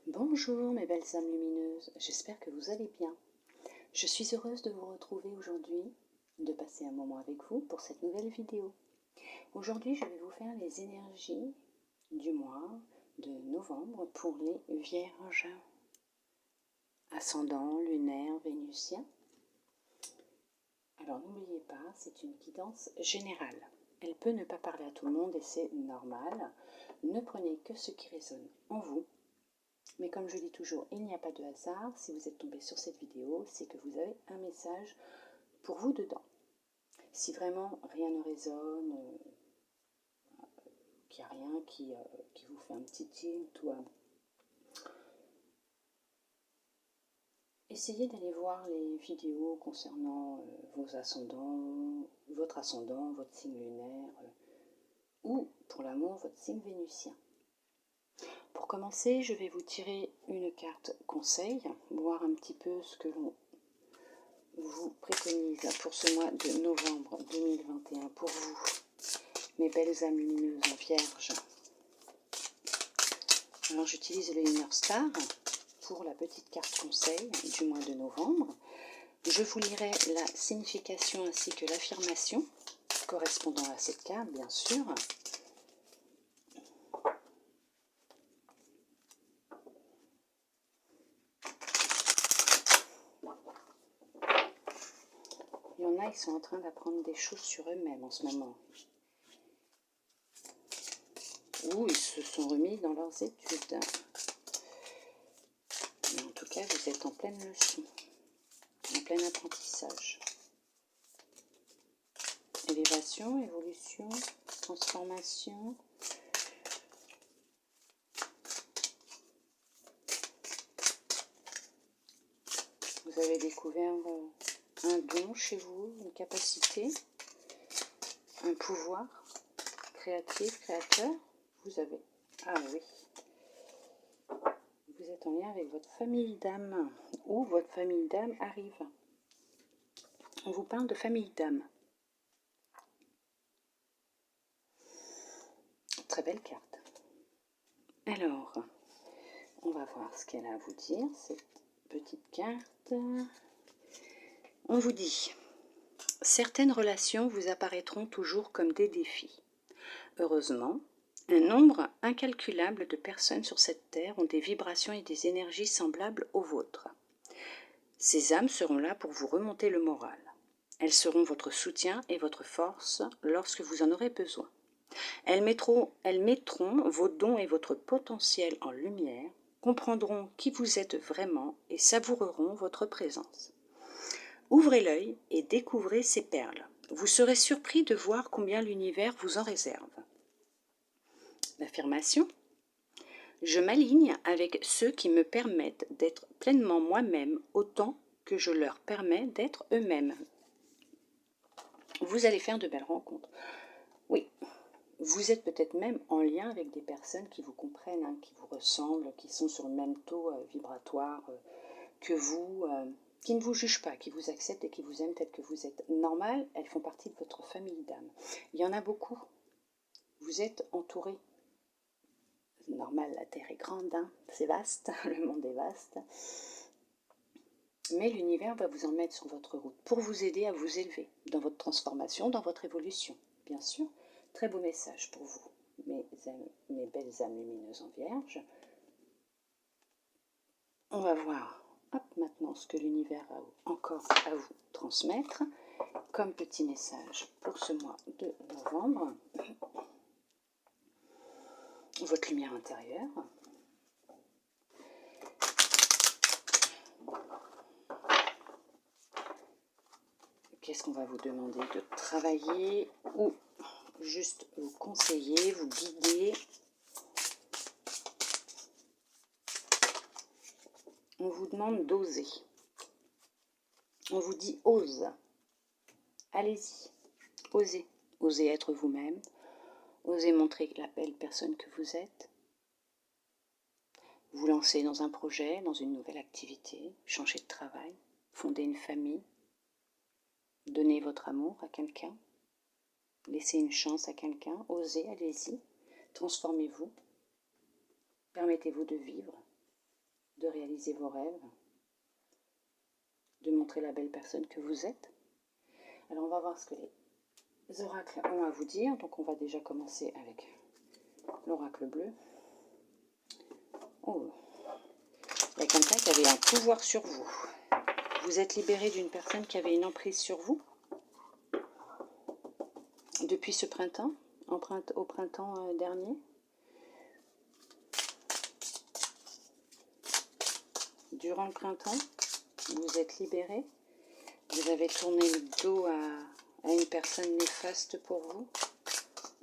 Bonjour mes belles âmes lumineuses, j'espère que vous allez bien. Je suis heureuse de vous retrouver aujourd'hui, de passer un moment avec vous pour cette nouvelle vidéo. Aujourd'hui, je vais vous faire les énergies du mois de novembre pour les Vierges. Ascendant, lunaire, vénusien. Alors n'oubliez pas, c'est une guidance générale. Elle peut ne pas parler à tout le monde et c'est normal. Ne prenez que ce qui résonne en vous. Mais comme je dis toujours, il n'y a pas de hasard. Si vous êtes tombé sur cette vidéo, c'est que vous avez un message pour vous dedans. Si vraiment rien ne résonne, qu'il n'y a rien qui vous fait un petit tilt, essayez d'aller voir les vidéos concernant vos ascendants, votre signe lunaire, ou pour l'amour, votre signe vénusien. Pour commencer, je vais vous tirer une carte conseil, voir un petit peu ce que l'on vous préconise pour ce mois de novembre 2021 pour vous, mes belles âmes lumineuses en vierge. Alors j'utilise le Inner Star pour la petite carte conseil du mois de novembre. Je vous lirai la signification ainsi que l'affirmation correspondant à cette carte, bien sûr. Il y en a, ils sont en train d'apprendre des choses sur eux-mêmes en ce moment. Ou ils se sont remis dans leurs études. Mais en tout cas, vous êtes en pleine leçon, en plein apprentissage. Élévation, évolution, transformation. Vous avez découvert un don chez vous, une capacité, un pouvoir créatif, créateur. Vous avez... Ah oui. Vous êtes en lien avec votre famille d'âme, ou votre famille d'âme arrive. On vous parle de famille d'âme. Très belle carte. Alors, on va voir ce qu'elle a à vous dire, cette petite carte. On vous dit, certaines relations vous apparaîtront toujours comme des défis. Heureusement, un nombre incalculable de personnes sur cette terre ont des vibrations et des énergies semblables aux vôtres. Ces âmes seront là pour vous remonter le moral. Elles seront votre soutien et votre force lorsque vous en aurez besoin. Elles mettront vos dons et votre potentiel en lumière, comprendront qui vous êtes vraiment et savoureront votre présence. Ouvrez l'œil et découvrez ces perles. Vous serez surpris de voir combien l'univers vous en réserve. L'affirmation : je m'aligne avec ceux qui me permettent d'être pleinement moi-même autant que je leur permets d'être eux-mêmes. Vous allez faire de belles rencontres. Oui, vous êtes peut-être même en lien avec des personnes qui vous comprennent, qui vous ressemblent, qui sont sur le même taux vibratoire que vous, qui ne vous jugent pas, qui vous acceptent et qui vous aiment tel que vous êtes. Normal, elles font partie de votre famille d'âme. Il y en a beaucoup. Vous êtes entouré. Normal, la Terre est grande, c'est vaste, le monde est vaste. Mais l'univers va vous en mettre sur votre route pour vous aider à vous élever dans votre transformation, dans votre évolution. Bien sûr, très beau message pour vous, mes belles âmes lumineuses en vierge. On va voir maintenant ce que l'univers a encore à vous transmettre comme petit message pour ce mois de novembre. Votre lumière intérieure. Qu'est-ce qu'on va vous demander de travailler ou juste vous conseiller, vous guider? On vous demande d'oser. On vous dit ose. Allez-y, osez. Osez être vous-même. Osez montrer la belle personne que vous êtes. Vous lancer dans un projet, dans une nouvelle activité, changer de travail, fonder une famille, donner votre amour à quelqu'un, laisser une chance à quelqu'un, osez, allez-y, transformez-vous, permettez-vous de vivre. de réaliser vos rêves, de montrer la belle personne que vous êtes. Alors on va voir ce que les oracles ont à vous dire. Donc on va déjà commencer avec l'oracle bleu. Oh, il y a quelqu'un qui avait un pouvoir sur vous. Vous êtes libéré d'une personne qui avait une emprise sur vous depuis ce printemps, au printemps dernier. Durant le printemps, vous êtes libéré. Vous avez tourné le dos à une personne néfaste pour vous.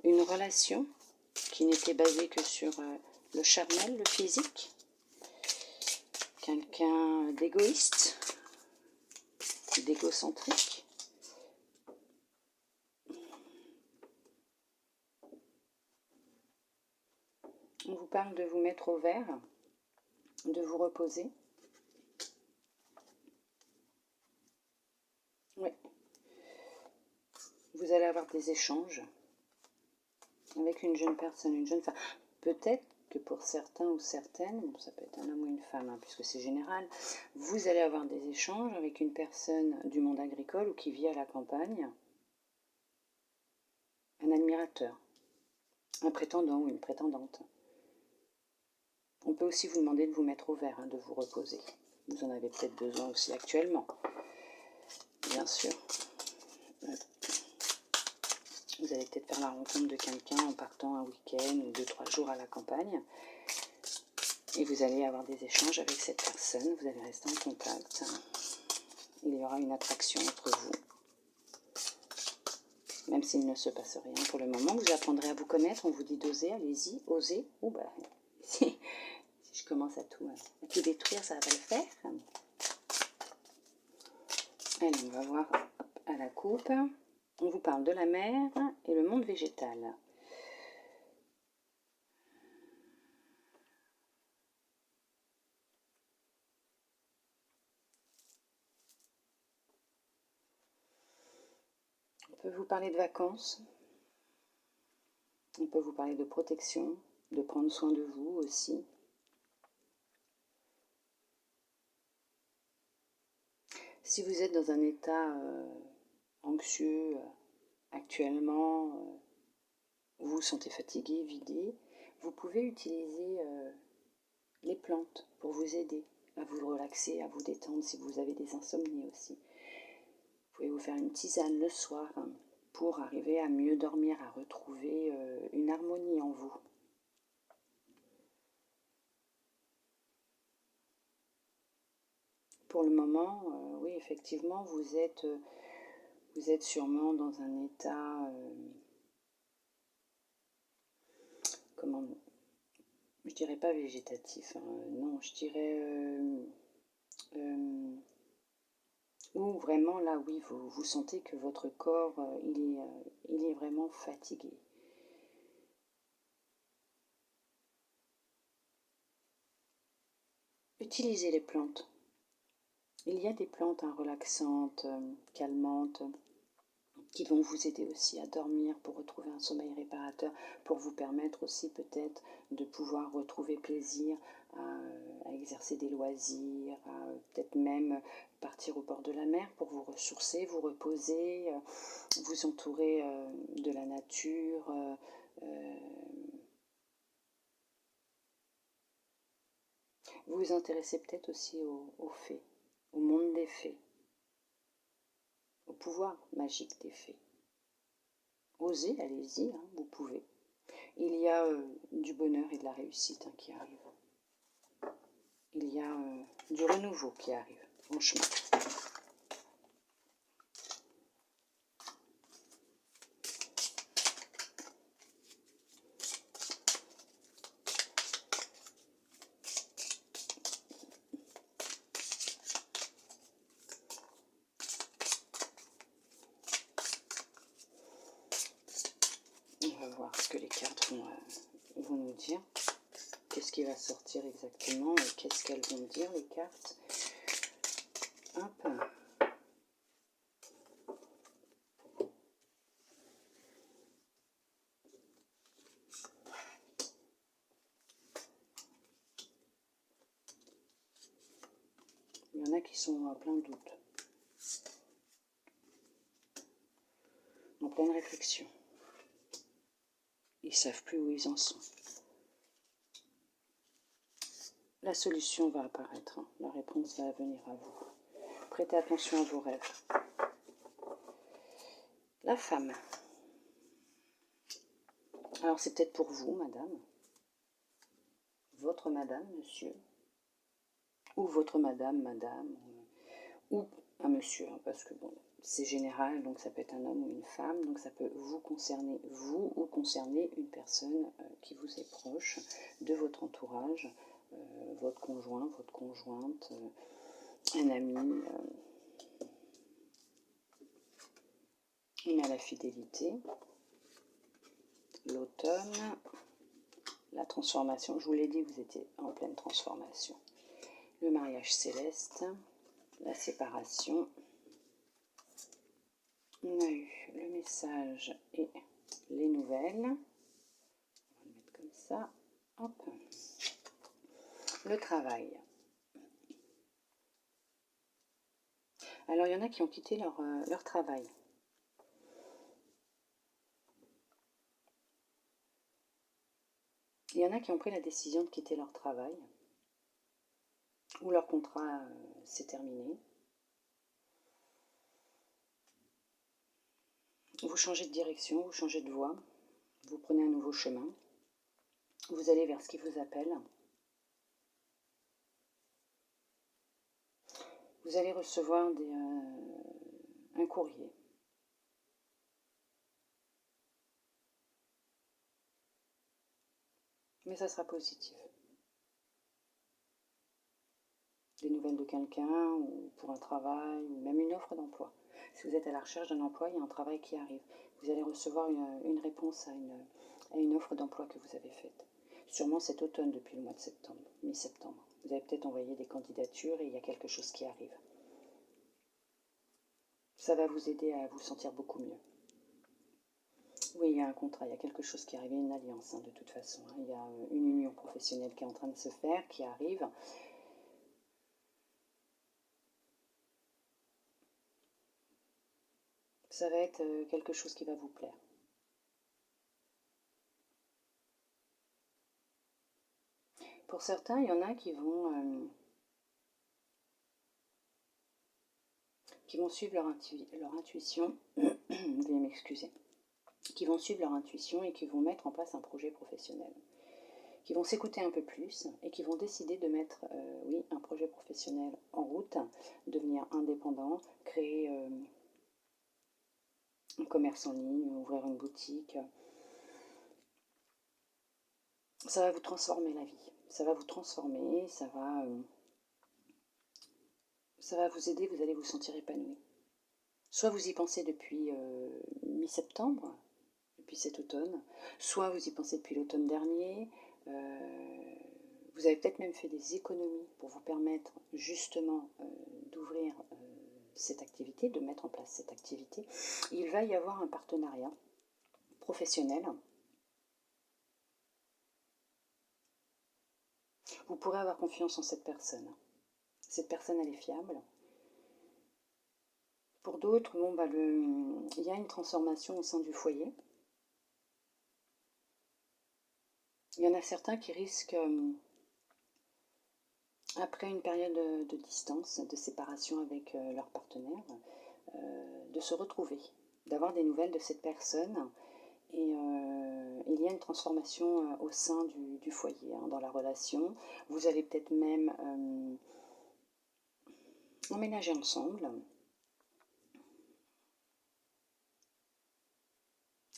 Une relation qui n'était basée que sur le charnel, le physique. Quelqu'un d'égoïste, d'égocentrique. On vous parle de vous mettre au vert, de vous reposer. Oui. Vous allez avoir des échanges avec une jeune personne, une jeune femme. Peut-être que pour certains ou certaines, bon, ça peut être un homme ou une femme, hein, puisque c'est général, vous allez avoir des échanges avec une personne du monde agricole ou qui vit à la campagne, un admirateur, un prétendant ou une prétendante. On peut aussi vous demander de vous mettre au vert, hein, de vous reposer. Vous en avez peut-être besoin aussi actuellement, bien sûr. Vous allez peut-être faire la rencontre de quelqu'un en partant un week-end ou 2-3 jours à la campagne. Et vous allez avoir des échanges avec cette personne, vous allez rester en contact. Il y aura une attraction entre vous. Même s'il ne se passe rien pour le moment, vous apprendrez à vous connaître. On vous dit d'oser, allez-y, osez. Ou bah, si je commence à tout détruire, ça va pas le faire. Allez, on va voir à la coupe. On vous parle de la mer et le monde végétal. On peut vous parler de vacances. On peut vous parler de protection, de prendre soin de vous aussi. Si vous êtes dans un état anxieux actuellement, vous vous sentez fatigué, vidé, vous pouvez utiliser les plantes pour vous aider à vous relaxer, à vous détendre si vous avez des insomnies aussi. Vous pouvez vous faire une tisane le soir pour arriver à mieux dormir, à retrouver une harmonie en vous. Pour le moment, oui, effectivement, vous êtes sûrement dans un état, comment, je dirais pas végétatif, hein, non, je dirais, où vraiment là, oui, vous sentez que votre corps, il est vraiment fatigué. Utilisez les plantes. Il y a des plantes relaxantes, calmantes, qui vont vous aider aussi à dormir pour retrouver un sommeil réparateur, pour vous permettre aussi peut-être de pouvoir retrouver plaisir à exercer des loisirs, à peut-être même partir au bord de la mer pour vous ressourcer, vous reposer, vous entourer de la nature. Vous vous intéressez peut-être aussi aux fées, au monde des fées, au pouvoir magique des fées. Osez, allez-y, hein, vous pouvez. Il y a du bonheur et de la réussite qui arrive. Il y a du renouveau qui arrive, franchement. On va voir ce que les cartes vont nous dire. Qu'est-ce qui va sortir exactement et qu'est-ce qu'elles vont dire, les cartes. Hop. Il y en a qui sont en plein doute, en pleine réflexion. Ils ne savent plus où ils en sont. La solution va apparaître, hein. La réponse va venir à vous. Prêtez attention à vos rêves. La femme. Alors c'est peut-être pour vous, madame, votre madame, monsieur, ou votre madame, ou un monsieur, hein, parce que bon, c'est général, donc ça peut être un homme ou une femme, donc ça peut vous concerner, vous, ou concerner une personne qui vous est proche, de votre entourage, votre conjoint, votre conjointe, un ami, une à la fidélité, l'automne, la transformation. Je vous l'ai dit, vous étiez en pleine transformation. Le mariage céleste, la séparation. On a eu le message et les nouvelles. On va le mettre comme ça. Hop. Le travail. Alors, il y en a qui ont quitté leur travail. Il y en a qui ont pris la décision de quitter leur travail, ou leur contrat s'est terminé. Vous changez de direction, vous changez de voie, vous prenez un nouveau chemin, vous allez vers ce qui vous appelle. Vous allez recevoir un courrier. Mais ça sera positif. Des nouvelles de quelqu'un, ou pour un travail, ou même une offre d'emploi. Si vous êtes à la recherche d'un emploi, il y a un travail qui arrive. Vous allez recevoir une réponse à une offre d'emploi que vous avez faite. Sûrement cet automne, depuis le mois de septembre, mi-septembre. Vous avez peut-être envoyé des candidatures et il y a quelque chose qui arrive. Ça va vous aider à vous sentir beaucoup mieux. Oui, il y a un contrat, il y a quelque chose qui arrive, une alliance, hein, de toute façon. Hein. Il y a une union professionnelle qui est en train de se faire, qui arrive. Ça va être quelque chose qui va vous plaire. Pour certains, il y en a qui vont suivre leur intuition, veuillez m'excuser, qui vont suivre leur intuition et qui vont mettre en place un projet professionnel, qui vont s'écouter un peu plus et qui vont décider de mettre, oui, un projet professionnel en route, devenir indépendant, créer un commerce en ligne, ouvrir une boutique. Ça va vous transformer la vie, ça va vous transformer, ça va vous aider, vous allez vous sentir épanoui. Soit vous y pensez depuis mi-septembre, depuis cet automne, soit vous y pensez depuis l'automne dernier, vous avez peut-être même fait des économies pour vous permettre justement d'ouvrir cette activité, de mettre en place cette activité. Il va y avoir un partenariat professionnel. Vous pourrez avoir confiance en cette personne. Cette personne, elle est fiable. Pour d'autres, bon, il y a une transformation au sein du foyer. Il y en a certains qui risquent, après une période de distance, de séparation avec leur partenaire, de se retrouver, d'avoir des nouvelles de cette personne. Et il y a une transformation au sein du foyer, hein, dans la relation. Vous allez peut-être même emménager ensemble.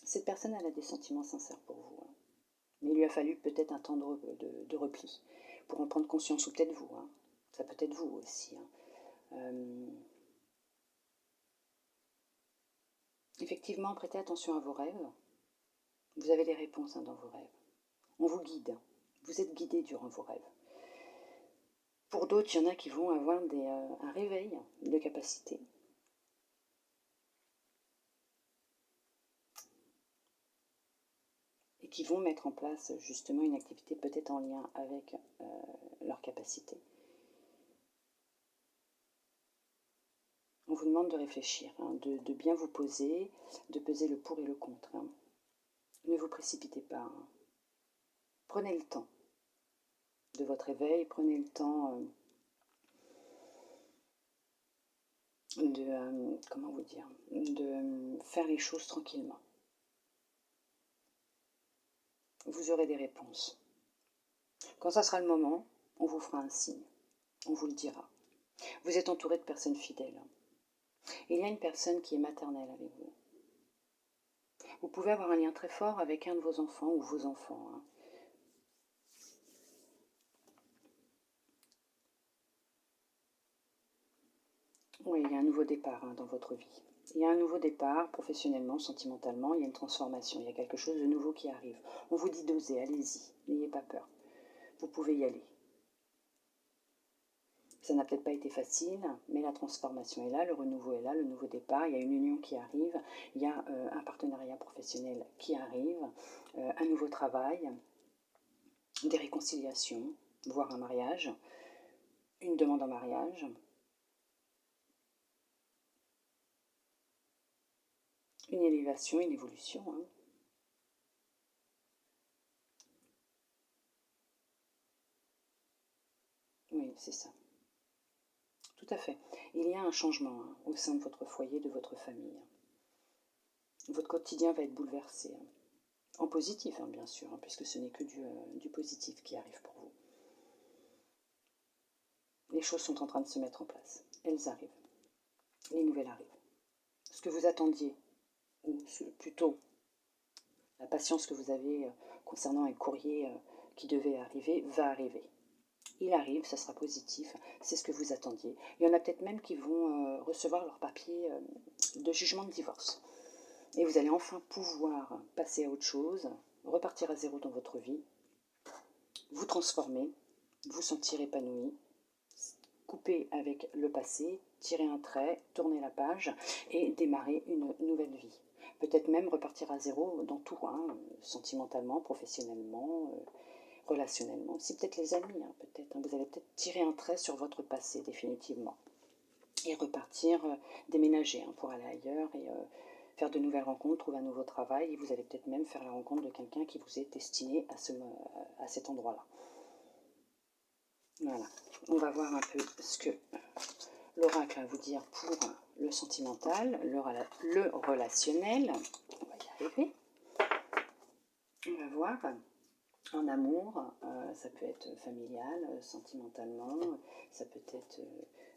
Cette personne, elle a des sentiments sincères pour vous. Hein. Mais il lui a fallu peut-être un temps de repli pour en prendre conscience, ou peut-être vous. Hein. Ça peut être vous aussi. Hein. Effectivement, prêtez attention à vos rêves. Vous avez des réponses, hein, dans vos rêves. On vous guide. Vous êtes guidé durant vos rêves. Pour d'autres, il y en a qui vont avoir un réveil de capacité. Et qui vont mettre en place justement une activité peut-être en lien avec leur capacité. On vous demande de réfléchir, hein, de bien vous poser, de peser le pour et le contre. Hein. Ne vous précipitez pas. Hein. Prenez le temps de votre éveil, prenez le temps comment vous dire, de faire les choses tranquillement. Vous aurez des réponses. Quand ça sera le moment, on vous fera un signe, on vous le dira. Vous êtes entouré de personnes fidèles. Il y a une personne qui est maternelle avec vous. Vous pouvez avoir un lien très fort avec un de vos enfants ou vos enfants. Hein. Oui, il y a un nouveau départ dans votre vie. Il y a un nouveau départ, professionnellement, sentimentalement, il y a une transformation, il y a quelque chose de nouveau qui arrive. On vous dit d'oser, allez-y, n'ayez pas peur. Vous pouvez y aller. Ça n'a peut-être pas été facile, mais la transformation est là, le renouveau est là, le nouveau départ, il y a une union qui arrive, il y a un partenariat professionnel qui arrive, un nouveau travail, des réconciliations, voire un mariage, une demande en mariage. Une élévation, une évolution. Hein. Oui, c'est ça. Tout à fait. Il y a un changement au sein de votre foyer, de votre famille. Votre quotidien va être bouleversé. En positif, bien sûr, puisque ce n'est que du positif qui arrive pour vous. Les choses sont en train de se mettre en place. Elles arrivent. Les nouvelles arrivent. Ce que vous attendiez, ou plutôt la patience que vous avez concernant un courrier qui devait arriver, va arriver. Il arrive, ça sera positif, c'est ce que vous attendiez. Il y en a peut-être même qui vont recevoir leur papier de jugement de divorce. Et vous allez enfin pouvoir passer à autre chose, repartir à zéro dans votre vie, vous transformer, vous sentir épanoui, couper avec le passé, tirer un trait, tourner la page et démarrer une nouvelle vie. Peut-être même repartir à zéro dans tout, sentimentalement, professionnellement, relationnellement, aussi peut-être les amis, peut-être. Vous allez peut-être tirer un trait sur votre passé définitivement et repartir, déménager pour aller ailleurs et faire de nouvelles rencontres, trouver un nouveau travail et vous allez peut-être même faire la rencontre de quelqu'un qui vous est destiné à cet endroit-là. Voilà, on va voir un peu ce que l'oracle a à vous dire pour le sentimental, le relationnel. On va y arriver. On va voir. En amour, ça peut être familial, sentimentalement, ça peut être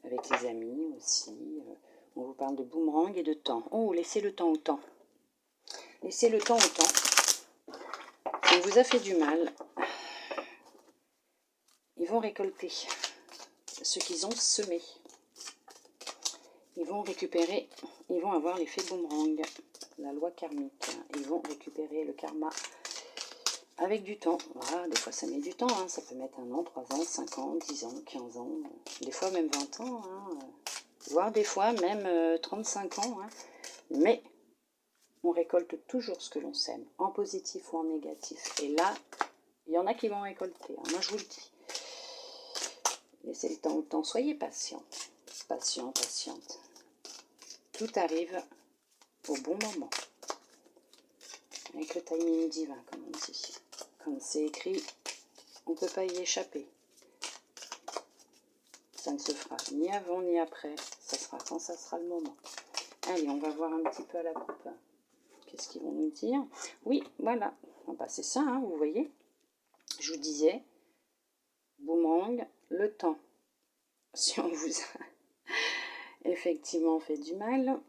avec les amis aussi. On vous parle de boomerang et de temps. Oh, laissez le temps au temps. Laissez le temps au temps. Ça vous a fait du mal. Ils vont récolter ce qu'ils ont semé. Ils vont récupérer, ils vont avoir l'effet boomerang, la loi karmique. Ils vont récupérer le karma. Avec du temps, voilà, des fois ça met du temps, ça peut mettre 1 an, 3 ans, 5 ans, 10 ans, 15 ans, des fois même 20 ans, voire des fois même 35 ans, mais on récolte toujours ce que l'on sème, en positif ou en négatif. Et là, il y en a qui vont récolter, moi je vous le dis. Laissez le temps au temps, soyez patient, patiente. Tout arrive au bon moment, avec le timing divin, comme on dit. Quand c'est écrit, on ne peut pas y échapper. Ça ne se fera ni avant ni après. Ça sera quand ça sera le moment. Allez, on va voir un petit peu à la coupe. Qu'est-ce qu'ils vont nous dire? Oui, voilà. Bah, c'est ça, vous voyez. Je vous disais, boomerang, le temps. Si on vous a effectivement fait du mal.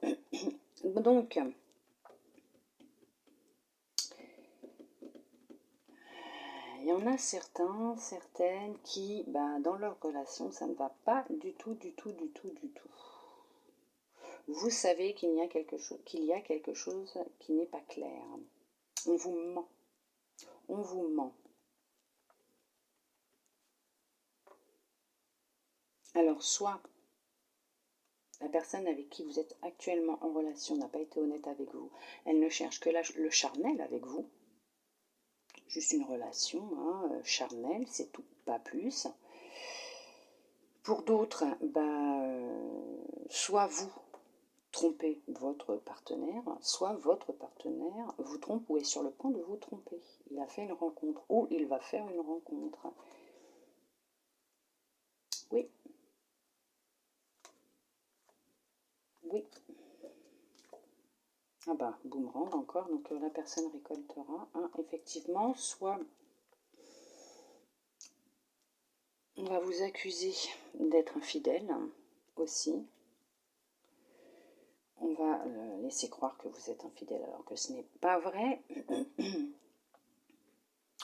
Donc, il y en a certains, certaines qui, dans leur relation, ça ne va pas du tout. Vous savez qu'il y a quelque chose qui n'est pas clair. On vous ment. On vous ment. Alors, soit la personne avec qui vous êtes actuellement en relation n'a pas été honnête avec vous, elle ne cherche que le charnel avec vous, juste une relation charnelle, c'est tout, pas plus. Pour d'autres, soit vous, tromper votre partenaire, soit votre partenaire vous trompe ou est sur le point de vous tromper. Il a fait une rencontre ou il va faire une rencontre. Oui. Oui. Ah bah, boomerang encore, donc la personne récoltera. Hein, effectivement, soit on va vous accuser d'être infidèle aussi. On va laisser croire que vous êtes infidèle alors que ce n'est pas vrai.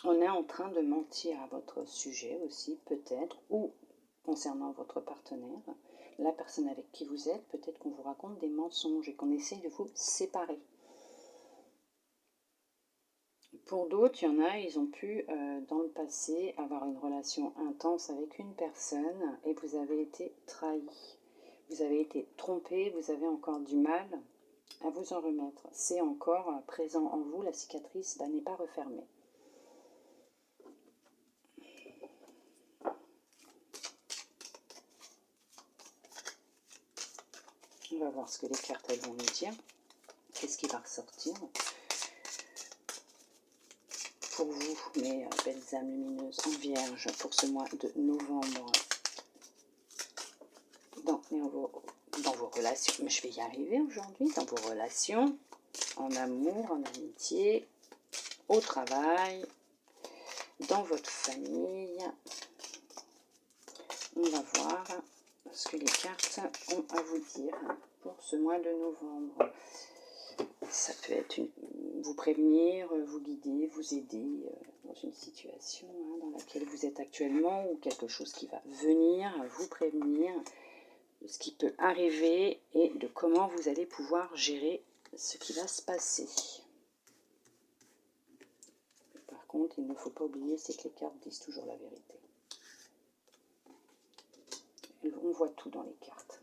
On est en train de mentir à votre sujet aussi, peut-être, ou concernant votre partenaire, la personne avec qui vous êtes, peut-être qu'on vous raconte des mensonges et qu'on essaye de vous séparer. Pour d'autres, il y en a, ils ont pu, dans le passé, avoir une relation intense avec une personne et vous avez été trahi. Vous avez été trompé, vous avez encore du mal à vous en remettre. C'est encore présent en vous, la cicatrice n'est pas refermée. On va voir ce que les cartes elles vont nous dire. Qu'est-ce qui va ressortir pour vous, mes belles âmes lumineuses en vierge, pour ce mois de novembre dans vos relations. Mais je vais y arriver aujourd'hui, dans vos relations, en amour, en amitié, au travail, dans votre famille. On va voir ce que les cartes ont à vous dire pour ce mois de novembre. Ça peut être vous prévenir, vous guider, vous aider dans une situation dans laquelle vous êtes actuellement ou quelque chose qui va venir, vous prévenir de ce qui peut arriver et de comment vous allez pouvoir gérer ce qui va se passer. Par contre, il ne faut pas oublier, c'est que les cartes disent toujours la vérité. On voit tout dans les cartes.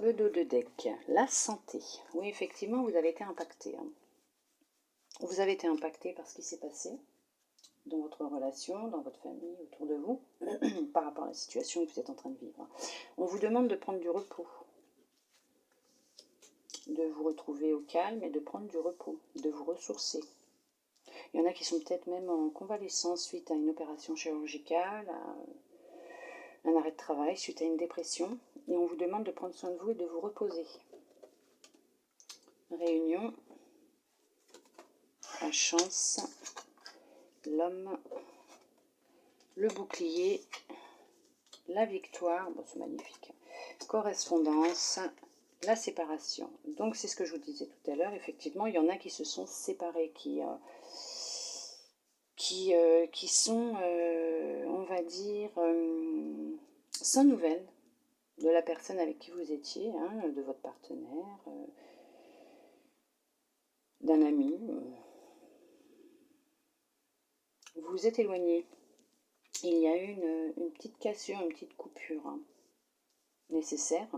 Le dos de deck, la santé. Oui, effectivement, vous avez été impacté. Vous avez été impacté par ce qui s'est passé dans votre relation, dans votre famille, autour de vous, par rapport à la situation que vous êtes en train de vivre. On vous demande de prendre du repos, de vous retrouver au calme et de prendre du repos, de vous ressourcer. Il y en a qui sont peut-être même en convalescence suite à une opération chirurgicale, à un arrêt de travail, suite à une dépression. Et on vous demande de prendre soin de vous et de vous reposer. Réunion, la chance, l'homme, le bouclier, la victoire, bon, c'est magnifique, correspondance, la séparation. Donc c'est ce que je vous disais tout à l'heure, effectivement, il y en a qui se sont séparés, qui sont, on va dire, sans nouvelles de la personne avec qui vous étiez, de votre partenaire, d'un ami. Vous vous êtes éloigné. Il y a eu une petite cassure, une petite coupure nécessaire.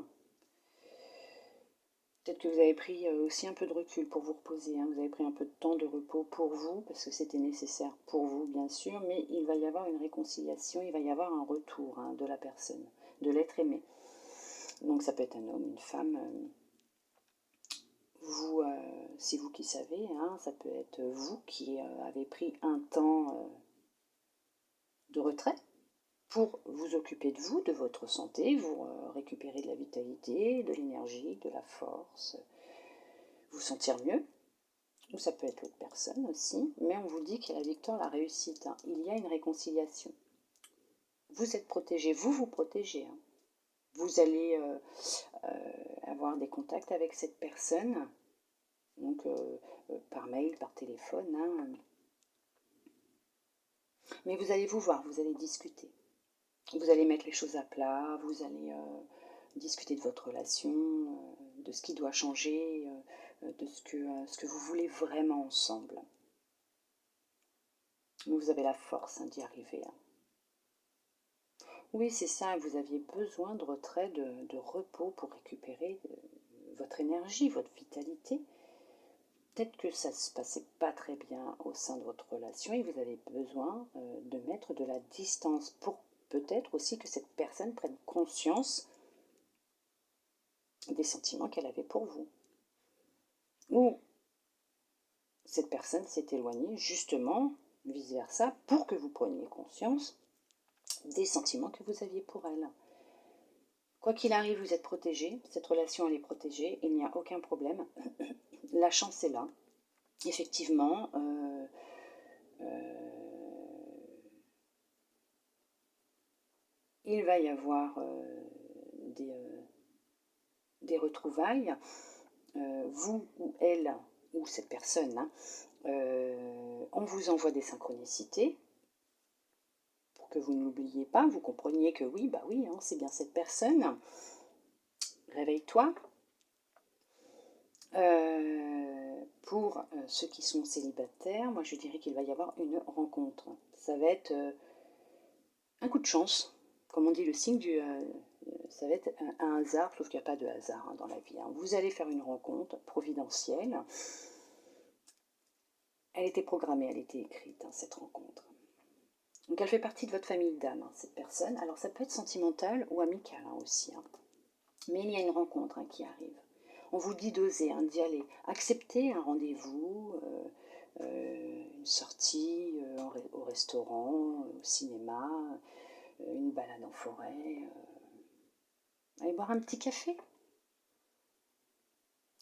Peut-être que vous avez pris aussi un peu de recul pour vous reposer. Vous avez pris un peu de temps de repos pour vous, parce que c'était nécessaire pour vous, bien sûr. Mais il va y avoir une réconciliation, il va y avoir un retour de la personne, de l'être aimé. Donc ça peut être un homme, une femme. Vous, c'est vous qui savez. Ça peut être vous qui avez pris un temps de retrait pour vous occuper de vous, de votre santé, vous récupérer de la vitalité, de l'énergie, de la force, vous sentir mieux. Ou ça peut être l'autre personne aussi, mais on vous dit qu'il y a la victoire, la réussite. Il y a une réconciliation. Vous êtes protégé, vous vous protégez. Vous allez avoir des contacts avec cette personne, donc par mail, par téléphone. Mais vous allez vous voir, vous allez discuter. Vous allez mettre les choses à plat, vous allez discuter de votre relation, de ce qui doit changer, de ce que vous voulez vraiment ensemble. Vous avez la force d'y arriver. Oui, c'est ça, vous aviez besoin de retrait, de repos pour récupérer votre énergie, votre vitalité. peut-être que ça ne se passait pas très bien au sein de votre relation et vous avez besoin de mettre de la distance pour peut-être aussi que cette personne prenne conscience des sentiments qu'elle avait pour vous. Ou cette personne s'est éloignée justement, vice-versa, pour que vous preniez conscience des sentiments que vous aviez pour elle. Quoi qu'il arrive, vous êtes protégé, cette relation elle est protégée, il n'y a aucun problème, la chance est là. Effectivement, il va y avoir des retrouvailles, vous ou elle, ou cette personne, hein, on vous envoie des synchronicités, pour que vous n'oubliez pas, vous compreniez que oui, bah oui, hein, c'est bien cette personne. Réveille-toi. Pour ceux qui sont célibataires, moi je dirais qu'il va y avoir une rencontre. Ça va être un coup de chance, comme on dit le signe du... ça va être un hasard, sauf qu'il n'y a pas de hasard hein, dans la vie. Hein. Vous allez faire une rencontre providentielle. Elle était programmée, elle était écrite, hein, cette rencontre. Donc elle fait partie de votre famille d'âme, hein, cette personne. Alors ça peut être sentimental ou amical hein, aussi. Hein. Mais il y a une rencontre hein, qui arrive. On vous dit d'oser, hein, d'y aller. Acceptez un rendez-vous, une sortie au restaurant, au cinéma, une balade en forêt. Allez boire un petit café.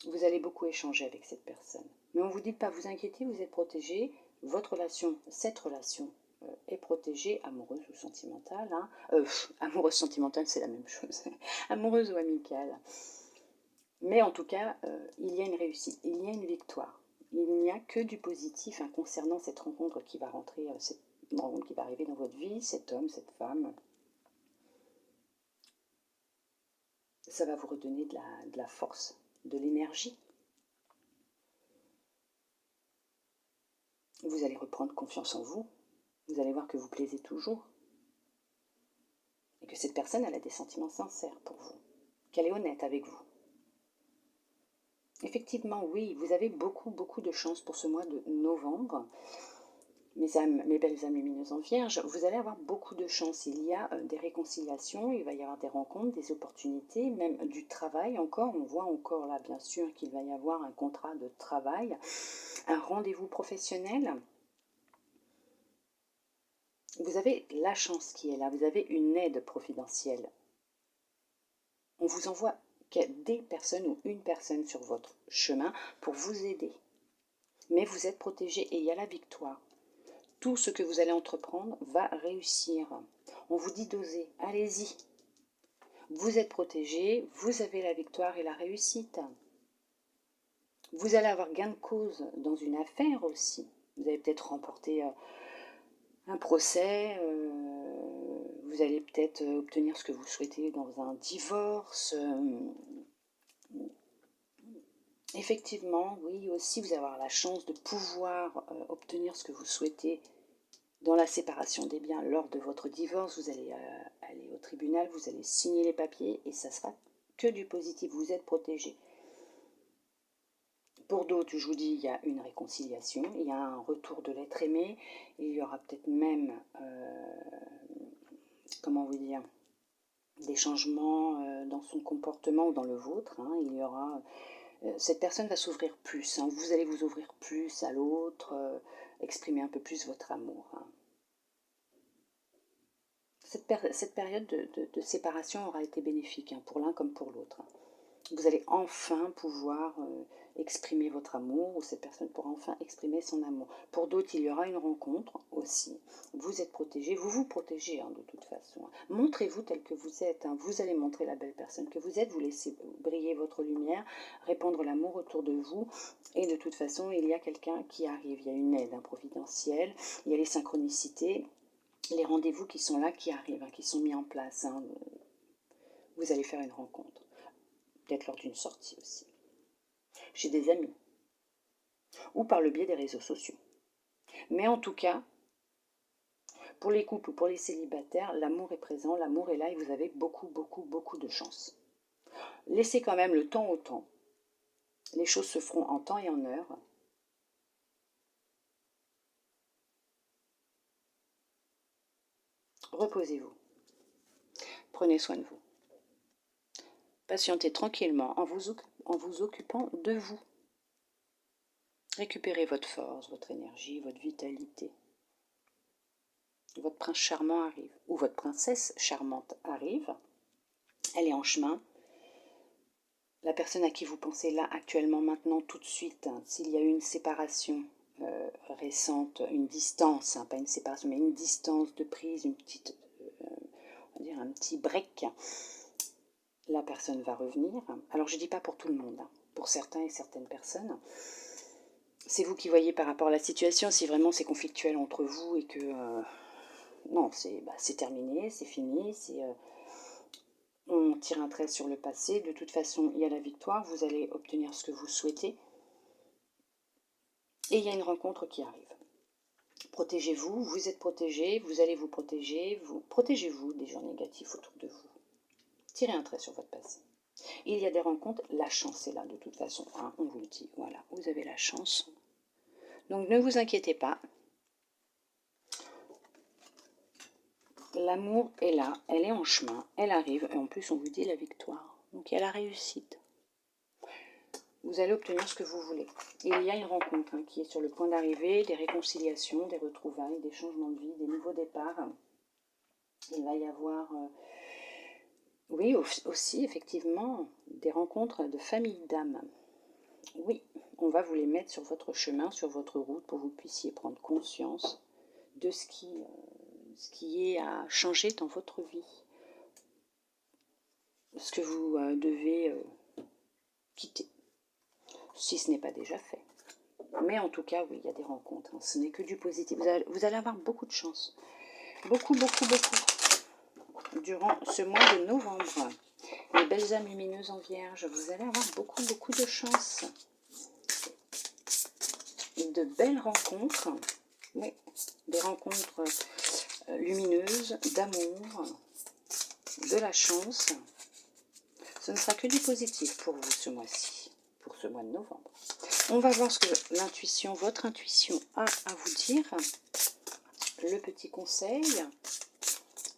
Vous allez beaucoup échanger avec cette personne. Mais on ne vous dit pas vous inquiéter, vous êtes protégé. Votre relation, cette relation est protégée, amoureuse ou sentimentale. Hein. Amoureuse, sentimentale, c'est la même chose. Amoureuse ou amicale. Mais en tout cas, il y a une réussite, il y a une victoire. Il n'y a que du positif hein, concernant cette rencontre qui va rentrer, cette rencontre qui va arriver dans votre vie, cet homme, cette femme. Ça va vous redonner de la force, de l'énergie. Vous allez reprendre confiance en vous. Vous allez voir que vous plaisez toujours. Et que cette personne, elle a des sentiments sincères pour vous. Qu'elle est honnête avec vous. Effectivement, oui, vous avez beaucoup de chance pour ce mois de novembre. Mes belles âmes lumineuses en vierge, vous allez avoir beaucoup de chance. Il y a des réconciliations, il va y avoir des rencontres, des opportunités, même du travail encore. On voit encore là, bien sûr, qu'il va y avoir un contrat de travail, un rendez-vous professionnel. Vous avez la chance qui est là, vous avez une aide providentielle. On vous envoie des personnes ou une personne sur votre chemin pour vous aider. Mais vous êtes protégé et il y a la victoire. Tout ce que vous allez entreprendre va réussir. On vous dit d'oser, allez-y. Vous êtes protégé, vous avez la victoire et la réussite. Vous allez avoir gain de cause dans une affaire aussi. Vous allez peut-être remporter un procès, vous allez peut-être obtenir ce que vous souhaitez dans un divorce. Effectivement, oui, aussi vous allez avoir la chance de pouvoir obtenir ce que vous souhaitez dans la séparation des biens lors de votre divorce. Vous allez aller au tribunal, vous allez signer les papiers et ça sera que du positif, vous êtes protégé. Pour d'autres, je vous dis, il y a une réconciliation, il y a un retour de l'être aimé, il y aura peut-être même, comment vous dire, des changements dans son comportement ou dans le vôtre. Hein. Il y aura, cette personne va s'ouvrir plus, hein. Vous allez vous ouvrir plus à l'autre, exprimer un peu plus votre amour. Hein. Cette période de séparation aura été bénéfique hein, pour l'un comme pour l'autre. Hein. Vous allez enfin pouvoir exprimer votre amour, ou cette personne pourra enfin exprimer son amour. Pour d'autres, il y aura une rencontre aussi. Vous êtes protégé, vous vous protégez hein, de toute façon. Montrez-vous tel que vous êtes. Hein. Vous allez montrer la belle personne que vous êtes, vous laissez briller votre lumière, répandre l'amour autour de vous. Et de toute façon, il y a quelqu'un qui arrive. Il y a une aide providentielle, il y a les synchronicités, les rendez-vous qui sont là, qui arrivent, hein, qui sont mis en place. Hein. Vous allez faire une rencontre. Peut-être lors d'une sortie aussi, chez des amis, ou par le biais des réseaux sociaux. Mais en tout cas, pour les couples ou pour les célibataires, l'amour est présent, l'amour est là et vous avez beaucoup de chance. Laissez quand même le temps au temps. Les choses se feront en temps et en heure. Reposez-vous. Prenez soin de vous. Patientez tranquillement en vous occupant de vous. Récupérez votre force, votre énergie, votre vitalité. Votre prince charmant arrive, ou votre princesse charmante arrive. Elle est en chemin. La personne à qui vous pensez là, actuellement, maintenant, tout de suite, hein, s'il y a eu une séparation récente, une distance, hein, pas une séparation, mais une distance de prise, une petite, on va dire un petit break, la personne va revenir. Alors je ne dis pas pour tout le monde, hein, pour certains et certaines personnes. C'est vous qui voyez par rapport à la situation, si vraiment c'est conflictuel entre vous et que... non, c'est terminé, c'est fini, on tire un trait sur le passé. De toute façon, il y a la victoire, vous allez obtenir ce que vous souhaitez. Et il y a une rencontre qui arrive. Protégez-vous, vous êtes protégé, vous allez vous protéger, protégez-vous des gens négatifs autour de vous. Tirez un trait sur votre passé. Il y a des rencontres, la chance est là de toute façon, hein, on vous le dit, voilà, vous avez la chance. Donc ne vous inquiétez pas. L'amour est là, elle est en chemin, elle arrive, et en plus on vous dit la victoire. Donc il y a la réussite. Vous allez obtenir ce que vous voulez. Et il y a une rencontre hein, qui est sur le point d'arriver, des réconciliations, des retrouvailles, des changements de vie, des nouveaux départs. Il va y avoir, oui, aussi effectivement, des rencontres de familles d'âmes. Oui, on va vous les mettre sur votre chemin, sur votre route, pour que vous puissiez prendre conscience de ce qui est à changer dans votre vie. Ce que vous devez quitter, si ce n'est pas déjà fait. Mais en tout cas, oui, il y a des rencontres. Hein. Ce n'est que du positif. Vous allez avoir beaucoup de chance. Beaucoup, beaucoup, beaucoup. Durant ce mois de novembre. Les belles âmes lumineuses en vierge, vous allez avoir beaucoup, beaucoup de chance. Et de belles rencontres. Oui, des rencontres lumineuses, d'amour, de la chance. Ce ne sera que du positif pour vous ce mois-ci, pour ce mois de novembre. On va voir ce que l'intuition, votre intuition a à vous dire. Le petit conseil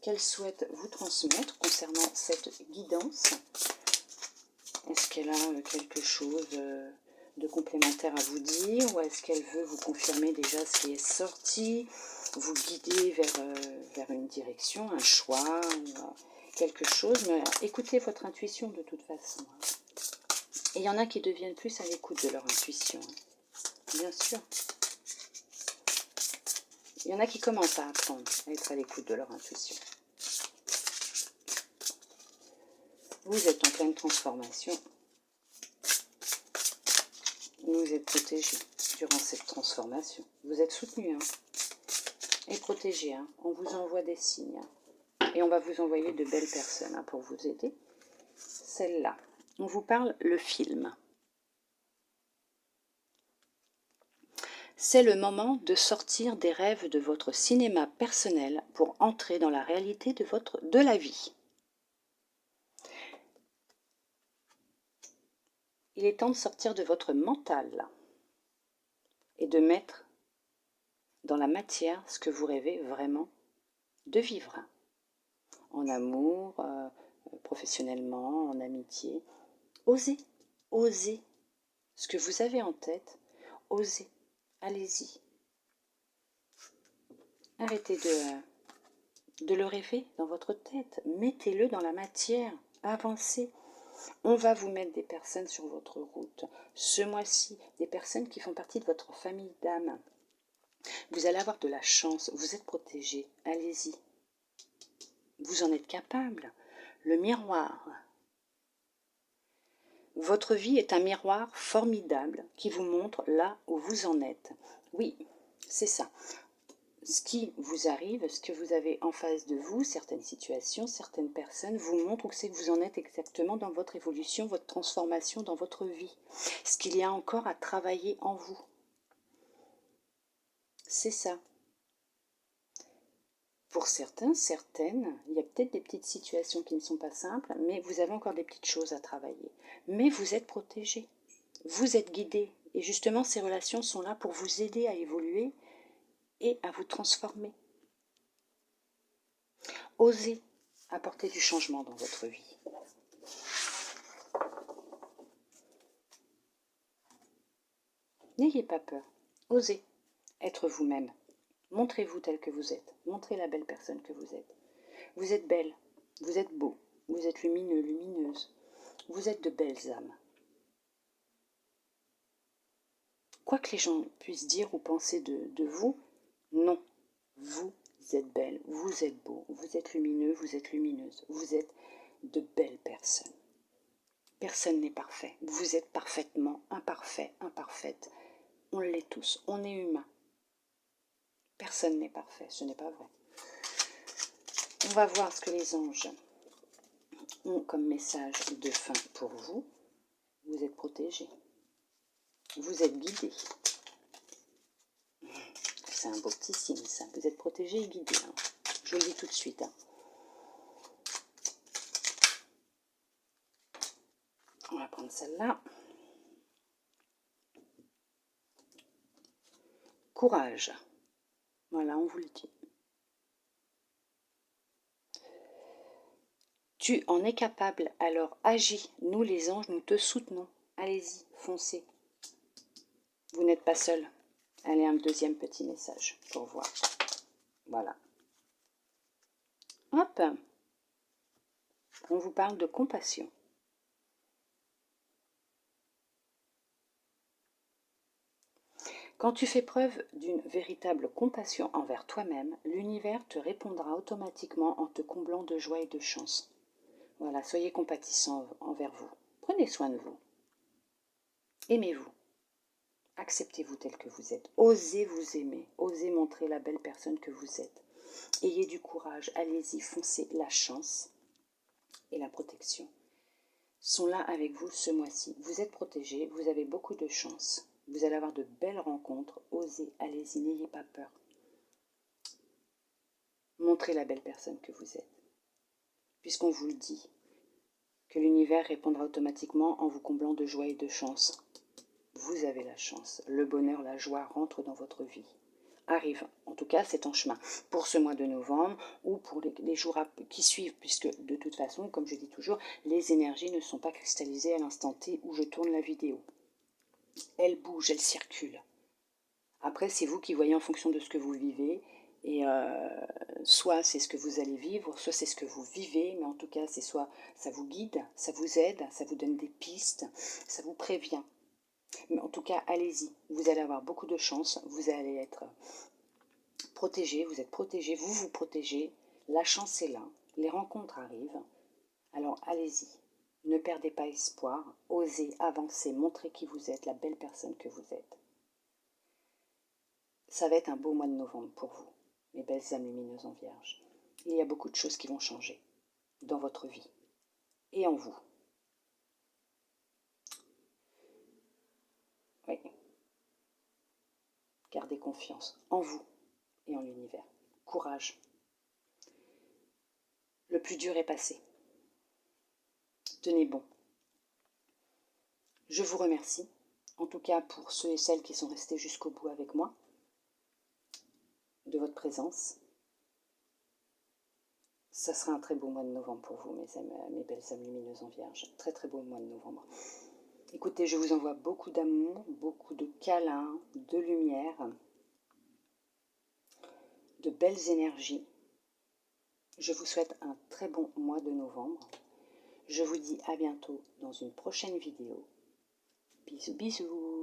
qu'elle souhaite vous transmettre concernant cette guidance. Est-ce qu'elle a quelque chose de complémentaire à vous dire ou est-ce qu'elle veut vous confirmer déjà ce qui est sorti, vous guider vers une direction, un choix, quelque chose. Mais écoutez votre intuition de toute façon. Et il y en a qui deviennent plus à l'écoute de leur intuition. Bien sûr. Il y en a qui commencent à apprendre à être à l'écoute de leur intuition. Vous êtes en pleine transformation. Vous êtes protégé durant cette transformation. Vous êtes soutenu hein, et protégé. Hein. On vous envoie des signes. Et on va vous envoyer de belles personnes hein, pour vous aider. Celle-là. On vous parle le film. C'est le moment de sortir des rêves de votre cinéma personnel pour entrer dans la réalité de la vie. Il est temps de sortir de votre mental et de mettre dans la matière ce que vous rêvez vraiment de vivre. En amour, professionnellement, en amitié. Osez, osez ce que vous avez en tête, osez, allez-y. Arrêtez de le rêver dans votre tête, mettez-le dans la matière, avancez. On va vous mettre des personnes sur votre route. Ce mois-ci, des personnes qui font partie de votre famille d'âme. Vous allez avoir de la chance, vous êtes protégé, allez-y. Vous en êtes capable. Le miroir. Votre vie est un miroir formidable qui vous montre là où vous en êtes. Oui, c'est ça. Ce qui vous arrive, ce que vous avez en face de vous, certaines situations, certaines personnes vous montrent où c'est que vous en êtes exactement dans votre évolution, votre transformation dans votre vie. Ce qu'il y a encore à travailler en vous. C'est ça. Pour certains, certaines, il y a peut-être des petites situations qui ne sont pas simples, mais vous avez encore des petites choses à travailler. Mais vous êtes protégé, vous êtes guidé. Et justement, ces relations sont là pour vous aider à évoluer et à vous transformer. Osez apporter du changement dans votre vie. N'ayez pas peur. Osez être vous-même. Montrez-vous tel que vous êtes. Montrez la belle personne que vous êtes. Vous êtes belle. Vous êtes beau. Vous êtes lumineux, lumineuse. Vous êtes de belles âmes. Quoi que les gens puissent dire ou penser de vous, non. Vous êtes belle, vous êtes beau, vous êtes lumineux, vous êtes lumineuse. Vous êtes de belles personnes. Personne n'est parfait. Vous êtes parfaitement imparfait, imparfaite. On l'est tous. On est humain. Personne n'est parfait. Ce n'est pas vrai. On va voir ce que les anges ont comme message de fin pour vous. Vous êtes protégés. Vous êtes guidés. C'est un beau petit signe, ça. Vous êtes protégés et guidés. Hein. Je le dis tout de suite. Hein. On va prendre celle-là. Courage. Voilà, on vous le dit. Tu en es capable, alors agis. Nous, les anges, nous te soutenons. Allez-y, foncez. Vous n'êtes pas seul. Allez, un deuxième petit message pour voir. Voilà. Hop. On vous parle de compassion. Quand tu fais preuve d'une véritable compassion envers toi-même, l'univers te répondra automatiquement en te comblant de joie et de chance. Voilà, soyez compatissants envers vous. Prenez soin de vous. Aimez-vous. Acceptez-vous tel que vous êtes. Osez vous aimer. Osez montrer la belle personne que vous êtes. Ayez du courage. Allez-y, foncez. La chance et la protection sont là avec vous ce mois-ci. Vous êtes protégés. Vous avez beaucoup de chance. Vous allez avoir de belles rencontres. Osez. Allez-y. N'ayez pas peur. Montrez la belle personne que vous êtes. Puisqu'on vous le dit, que l'univers répondra automatiquement en vous comblant de joie et de chance. Vous avez la chance. Le bonheur, la joie rentrent dans votre vie. Arrive. En tout cas, c'est en chemin. Pour ce mois de novembre ou pour les jours qui suivent, puisque de toute façon, comme je dis toujours, les énergies ne sont pas cristallisées à l'instant T où je tourne la vidéo. Elles bougent, elles circulent. Après, c'est vous qui voyez en fonction de ce que vous vivez. Et soit c'est ce que vous allez vivre, soit c'est ce que vous vivez, mais en tout cas, c'est soit ça vous guide, ça vous aide, ça vous donne des pistes, ça vous prévient. Mais en tout cas, allez-y, vous allez avoir beaucoup de chance, vous allez être protégé, vous êtes protégé, vous vous protégez, la chance est là, les rencontres arrivent, alors allez-y, ne perdez pas espoir, osez avancer, montrez qui vous êtes, la belle personne que vous êtes. Ça va être un beau mois de novembre pour vous, mes belles âmes lumineuses en vierge. Il y a beaucoup de choses qui vont changer dans votre vie et en vous. Oui. Gardez confiance en vous et en l'univers. Courage. Le plus dur est passé. Tenez bon. Je vous remercie, en tout cas pour ceux et celles qui sont restés jusqu'au bout avec moi, de votre présence. Ça sera un très beau mois de novembre pour vous, mes belles âmes lumineuses en vierge. Très très beau mois de novembre. Écoutez, je vous envoie beaucoup d'amour, beaucoup de câlins, de lumière, de belles énergies. Je vous souhaite un très bon mois de novembre. Je vous dis à bientôt dans une prochaine vidéo. Bisous bisous.